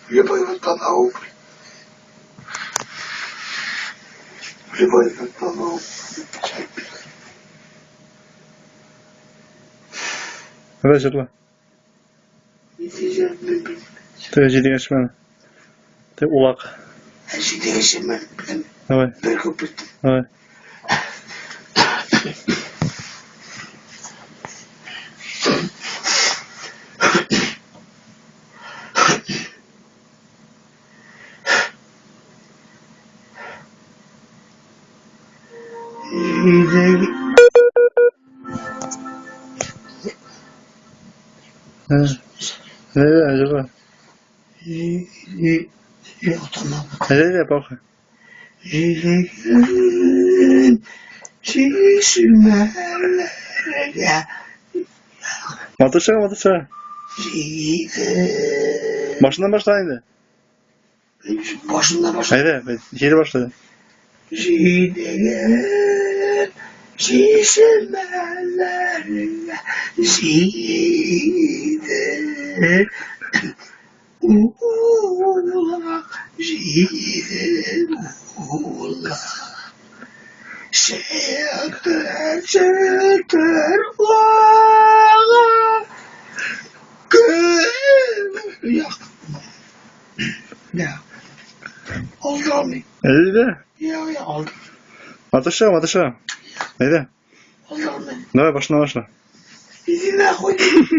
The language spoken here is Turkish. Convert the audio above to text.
Любой потолок. Любой потолок. Hadi жырлы. Ты жидеге шманы. Ты улак. Жидеге шманы. Давай. Bir köpürt. Давай. Жидеге. Ne жырлы. Yok tamam. Ne bakın. Жидегелерин шишмелерге. Матыша. Жидеге. Başından başla aynı. Başından başla. Haydi, geri başladı. Жидеге. Şişmelerge. Jide. Ula. Jide. Ula. Şeker. Ula. Ya. Ya. Oldu mu? Haydi. Ya oldu. Матыша. Haydi. Oldu mu? Давай, başla. İzine koydum.